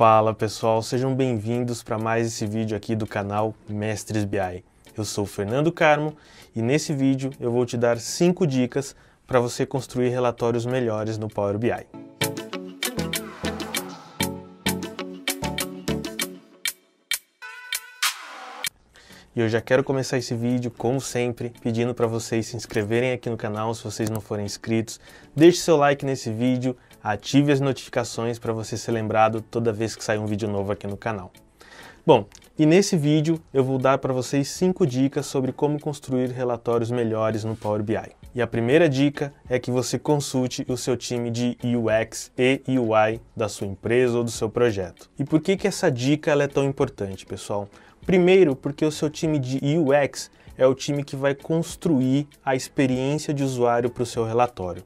Fala pessoal, sejam bem-vindos para mais esse vídeo aqui do canal Mestres BI. Eu sou o Fernando Carmo e nesse vídeo eu vou te dar 5 dicas para você construir relatórios melhores no Power BI. E eu já quero começar esse vídeo, como sempre, pedindo para vocês se inscreverem aqui no canal se vocês não forem inscritos. Deixe seu like nesse vídeo, ative as notificações para você ser lembrado toda vez que sair um vídeo novo aqui no canal. Bom, e nesse vídeo eu vou dar para vocês 5 dicas sobre como construir relatórios melhores no Power BI. E a primeira dica é que você consulte o seu time de UX e UI da sua empresa ou do seu projeto. E por que essa dica ela é tão importante, pessoal? Primeiro, porque o seu time de UX é o time que vai construir a experiência de usuário para o seu relatório.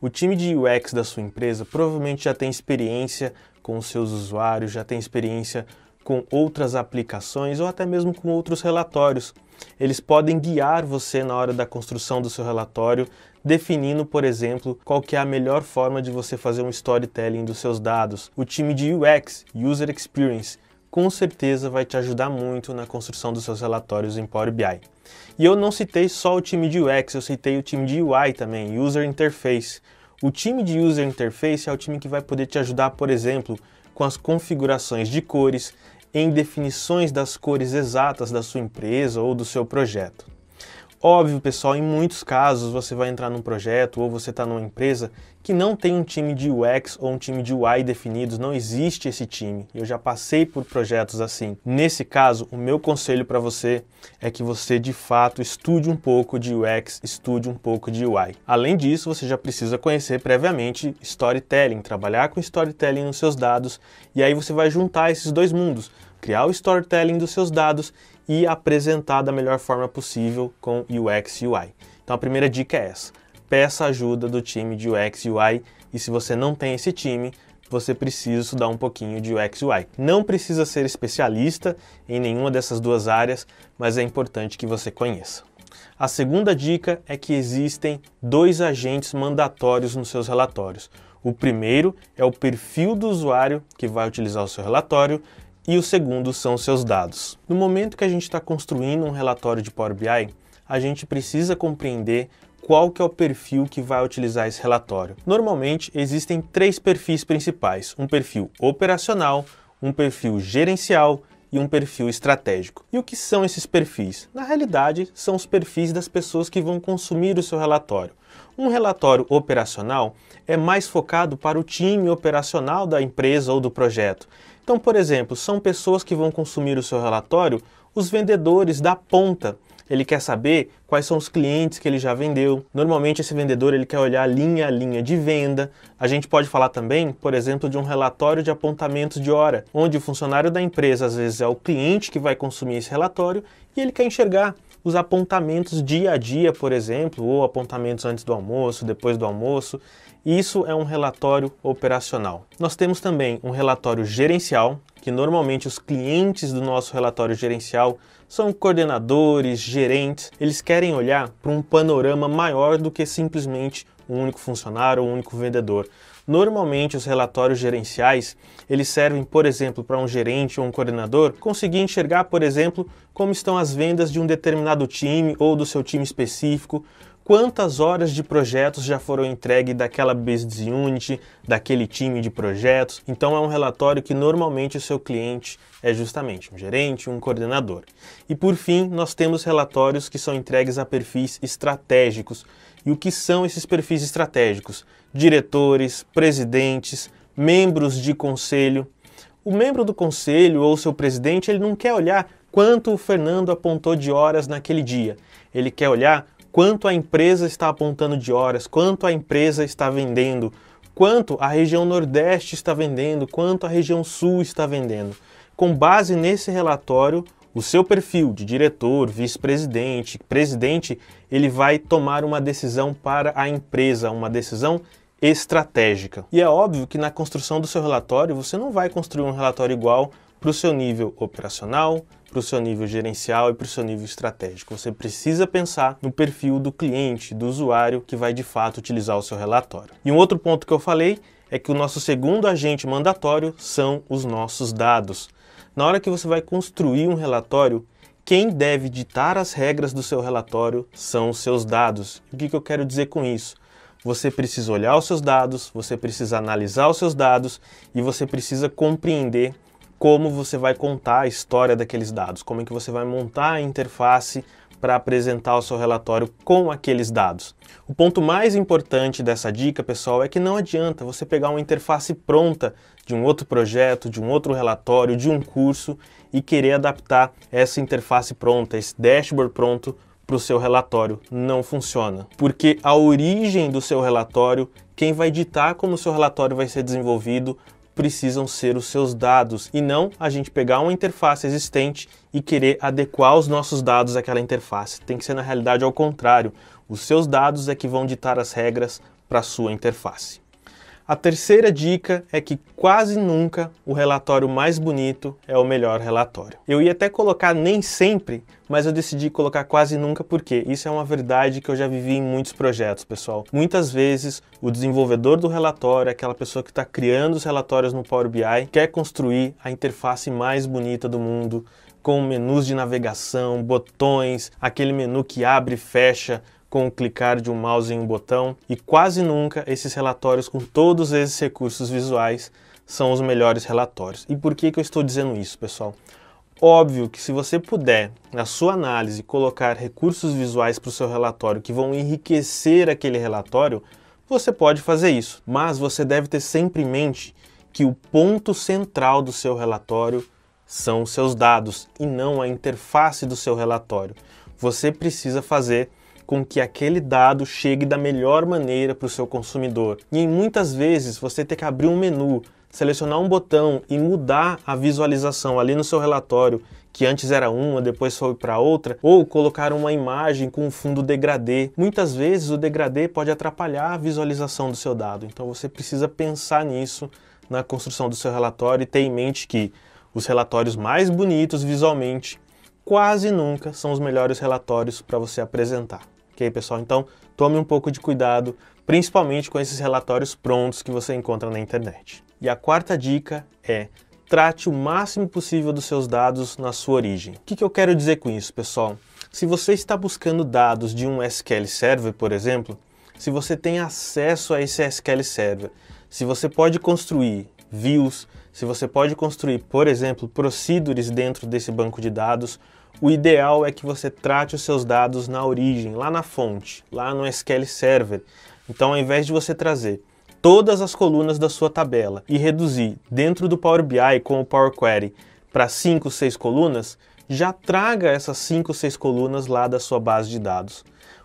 O time de UX da sua empresa provavelmente já tem experiência com os seus usuários, já tem experiência com outras aplicações ou até mesmo com outros relatórios. Eles podem guiar você na hora da construção do seu relatório, definindo, por exemplo, qual que é a melhor forma de você fazer um storytelling dos seus dados. O time de UX, User Experience, com certeza vai te ajudar muito na construção dos seus relatórios em Power BI. E eu não citei só o time de UX, eu citei o time de UI também, User Interface. O time de User Interface é o time que vai poder te ajudar, por exemplo, com as configurações de cores, em definições das cores exatas da sua empresa ou do seu projeto. Óbvio, pessoal, em muitos casos você vai entrar num projeto ou você está numa empresa que não tem um time de UX ou um time de UI definidos, não existe esse time. Eu já passei por projetos assim. Nesse caso, o meu conselho para você é que você de fato estude um pouco de UX, estude um pouco de UI. Além disso, você já precisa conhecer previamente storytelling, trabalhar com storytelling nos seus dados e aí você vai juntar esses dois mundos, criar o storytelling dos seus dados e apresentar da melhor forma possível com UX e UI. Então a primeira dica é essa, peça ajuda do time de UX e UI e se você não tem esse time, você precisa estudar um pouquinho de UX e UI. Não precisa ser especialista em nenhuma dessas duas áreas, mas é importante que você conheça. A segunda dica é que existem 2 agentes mandatórios nos seus relatórios. O primeiro é o perfil do usuário que vai utilizar o seu relatório, e o segundo são os seus dados. No momento que a gente está construindo um relatório de Power BI, a gente precisa compreender qual que é o perfil que vai utilizar esse relatório. Normalmente existem 3 perfis principais, um perfil operacional, um perfil gerencial e um perfil estratégico. E o que são esses perfis? Na realidade, são os perfis das pessoas que vão consumir o seu relatório. Um relatório operacional é mais focado para o time operacional da empresa ou do projeto. Então, por exemplo, são pessoas que vão consumir o seu relatório, os vendedores da ponta. Ele quer saber quais são os clientes que ele já vendeu. Normalmente esse vendedor ele quer olhar linha a linha de venda. A gente pode falar também, por exemplo, de um relatório de apontamentos de hora, onde o funcionário da empresa às vezes é o cliente que vai consumir esse relatório e ele quer enxergar os apontamentos dia a dia, por exemplo, ou apontamentos antes do almoço, depois do almoço. Isso é um relatório operacional. Nós temos também um relatório gerencial, que normalmente os clientes do nosso relatório gerencial são coordenadores, gerentes. Eles querem olhar para um panorama maior do que simplesmente um único funcionário ou um único vendedor. Normalmente os relatórios gerenciais, eles servem, por exemplo, para um gerente ou um coordenador conseguir enxergar, por exemplo, como estão as vendas de um determinado time ou do seu time específico, quantas horas de projetos já foram entregues daquela business unit, daquele time de projetos. Então é um relatório que normalmente o seu cliente é justamente um gerente, um coordenador. E por fim, nós temos relatórios que são entregues a perfis estratégicos. E o que são esses perfis estratégicos? Diretores, presidentes, membros de conselho. O membro do conselho ou seu presidente, ele não quer olhar quanto o Fernando apontou de horas naquele dia. Ele quer olhar quanto a empresa está apontando de horas, quanto a empresa está vendendo, quanto a região Nordeste está vendendo, quanto a região Sul está vendendo. Com base nesse relatório, o seu perfil de diretor, vice-presidente, presidente, ele vai tomar uma decisão para a empresa, uma decisão estratégica. E é óbvio que na construção do seu relatório, você não vai construir um relatório igual para o seu nível operacional, para o seu nível gerencial e para o seu nível estratégico. Você precisa pensar no perfil do cliente, do usuário que vai de fato utilizar o seu relatório. E um outro ponto que eu falei é que o nosso segundo agente mandatório são os nossos dados. Na hora que você vai construir um relatório, quem deve ditar as regras do seu relatório são os seus dados. O que eu quero dizer com isso? Você precisa olhar os seus dados, você precisa analisar os seus dados e você precisa compreender como você vai contar a história daqueles dados, como é que você vai montar a interface para apresentar o seu relatório com aqueles dados. O ponto mais importante dessa dica, pessoal, é que não adianta você pegar uma interface pronta de um outro projeto, de um outro relatório, de um curso e querer adaptar essa interface pronta, esse dashboard pronto para o seu relatório. Não funciona, porque a origem do seu relatório, quem vai ditar como o seu relatório vai ser desenvolvido, precisam ser os seus dados e não a gente pegar uma interface existente e querer adequar os nossos dados àquela interface. Tem que ser na realidade ao contrário. Os seus dados é que vão ditar as regras para a sua interface. A terceira dica é que quase nunca o relatório mais bonito é o melhor relatório. Eu ia até colocar nem sempre, mas eu decidi colocar quase nunca porque isso é uma verdade que eu já vivi em muitos projetos, pessoal. Muitas vezes o desenvolvedor do relatório, aquela pessoa que está criando os relatórios no Power BI, quer construir a interface mais bonita do mundo, com menus de navegação, botões, aquele menu que abre e fecha com o clicar de um mouse em um botão, e quase nunca esses relatórios com todos esses recursos visuais são os melhores relatórios. E por que eu estou dizendo isso, pessoal? Óbvio que se você puder, na sua análise, colocar recursos visuais para o seu relatório que vão enriquecer aquele relatório, você pode fazer isso. Mas você deve ter sempre em mente que o ponto central do seu relatório são os seus dados e não a interface do seu relatório. Você precisa fazer com que aquele dado chegue da melhor maneira para o seu consumidor. E muitas vezes você tem que abrir um menu, selecionar um botão e mudar a visualização ali no seu relatório, que antes era uma, depois foi para outra, ou colocar uma imagem com um fundo degradê. Muitas vezes o degradê pode atrapalhar a visualização do seu dado, então você precisa pensar nisso na construção do seu relatório e ter em mente que os relatórios mais bonitos visualmente quase nunca são os melhores relatórios para você apresentar. Ok, pessoal? Então, tome um pouco de cuidado, principalmente com esses relatórios prontos que você encontra na internet. E a quarta dica é: trate o máximo possível dos seus dados na sua origem. O que eu quero dizer com isso, pessoal? Se você está buscando dados de um SQL Server, por exemplo, se você tem acesso a esse SQL Server, se você pode construir views, se você pode construir, por exemplo, procedures dentro desse banco de dados, o ideal é que você trate os seus dados na origem, lá na fonte, lá no SQL Server. Então, ao invés de você trazer todas as colunas da sua tabela e reduzir dentro do Power BI com o Power Query para 5, 6 colunas, já traga essas 5, 6 colunas lá da sua base de dados.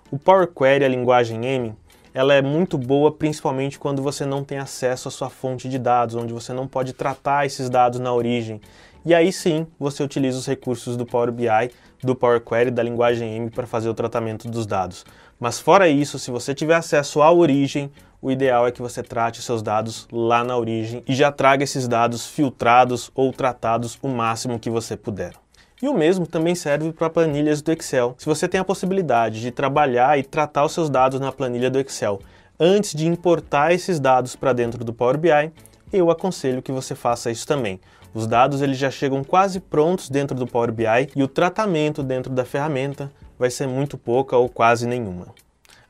O Power Query, a linguagem M, ela é muito boa principalmente quando você não tem acesso à sua fonte de dados, onde você não pode tratar esses dados na origem. E aí sim, você utiliza os recursos do Power BI, do Power Query, da linguagem M para fazer o tratamento dos dados. Mas fora isso, se você tiver acesso à origem, o ideal é que você trate os seus dados lá na origem e já traga esses dados filtrados ou tratados o máximo que você puder. E o mesmo também serve para planilhas do Excel. Se você tem a possibilidade de trabalhar e tratar os seus dados na planilha do Excel antes de importar esses dados para dentro do Power BI, eu aconselho que você faça isso também. Os dados eles já chegam quase prontos dentro do Power BI e o tratamento dentro da ferramenta vai ser muito pouca ou quase nenhuma.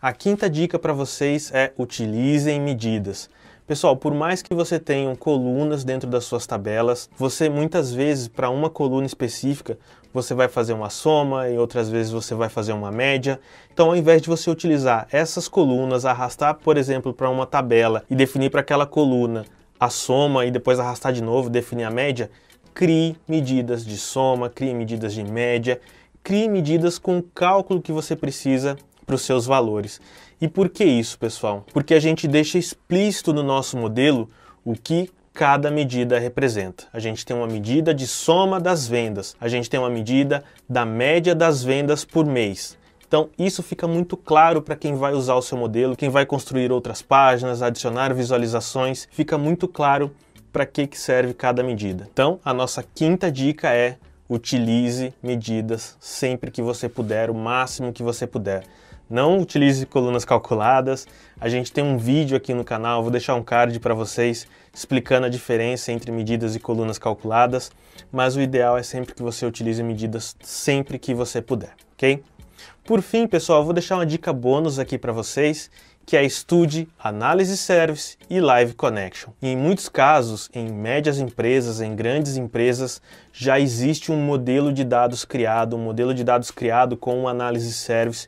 A quinta dica para vocês é: utilizem medidas. Pessoal, por mais que você tenha colunas dentro das suas tabelas, você muitas vezes, para uma coluna específica, você vai fazer uma soma e outras vezes você vai fazer uma média. Então, ao invés de você utilizar essas colunas, arrastar, por exemplo, para uma tabela e definir para aquela coluna a soma e depois arrastar de novo, definir a média, crie medidas de soma, crie medidas de média, crie medidas com o cálculo que você precisa para os seus valores. E por que isso, pessoal? Porque a gente deixa explícito no nosso modelo o que cada medida representa. A gente tem uma medida de soma das vendas, a gente tem uma medida da média das vendas por mês. Então isso fica muito claro para quem vai usar o seu modelo, quem vai construir outras páginas, adicionar visualizações, fica muito claro para que serve cada medida. Então a nossa quinta dica é: utilize medidas sempre que você puder, o máximo que você puder. Não utilize colunas calculadas. A gente tem um vídeo aqui no canal, vou deixar um card para vocês explicando a diferença entre medidas e colunas calculadas, mas o ideal é sempre que você utilize medidas sempre que você puder, ok? Por fim, pessoal, eu vou deixar uma dica bônus aqui para vocês, que é estude Analysis Service e Live Connection. E em muitos casos, em médias empresas, em grandes empresas, já existe um modelo de dados criado, com o Analysis Service,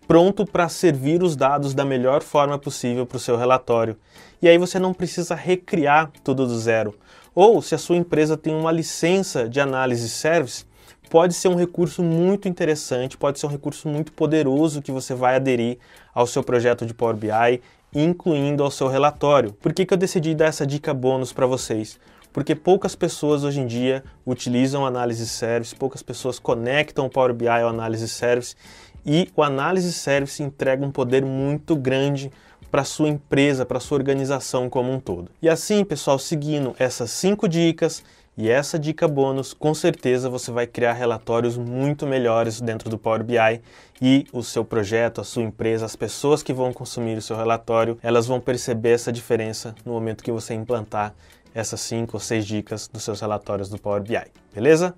pronto para servir os dados da melhor forma possível para o seu relatório. E aí você não precisa recriar tudo do zero. Ou, se a sua empresa tem uma licença de Analysis Service, pode ser um recurso muito interessante, pode ser um recurso muito poderoso que você vai aderir ao seu projeto de Power BI, incluindo ao seu relatório. Por que eu decidi dar essa dica bônus para vocês? Porque poucas pessoas hoje em dia utilizam o Analysis Service, poucas pessoas conectam o Power BI ao Analysis Service, e o Analysis Service entrega um poder muito grande para a sua empresa, para a sua organização como um todo. E assim, pessoal, seguindo essas 5 dicas e essa dica bônus, com certeza você vai criar relatórios muito melhores dentro do Power BI e o seu projeto, a sua empresa, as pessoas que vão consumir o seu relatório, elas vão perceber essa diferença no momento que você implantar essas 5 ou 6 dicas dos seus relatórios do Power BI, beleza?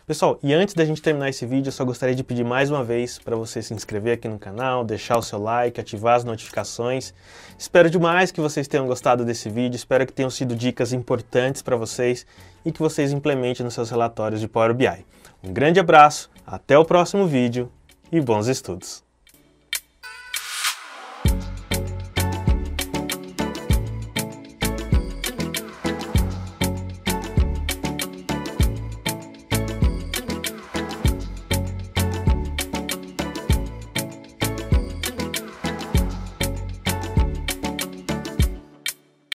Pessoal, e antes da gente terminar esse vídeo, eu só gostaria de pedir mais uma vez para você se inscrever aqui no canal, deixar o seu like, ativar as notificações. Espero demais que vocês tenham gostado desse vídeo, espero que tenham sido dicas importantes para vocês e que vocês implementem nos seus relatórios de Power BI. Um grande abraço, até o próximo vídeo e bons estudos!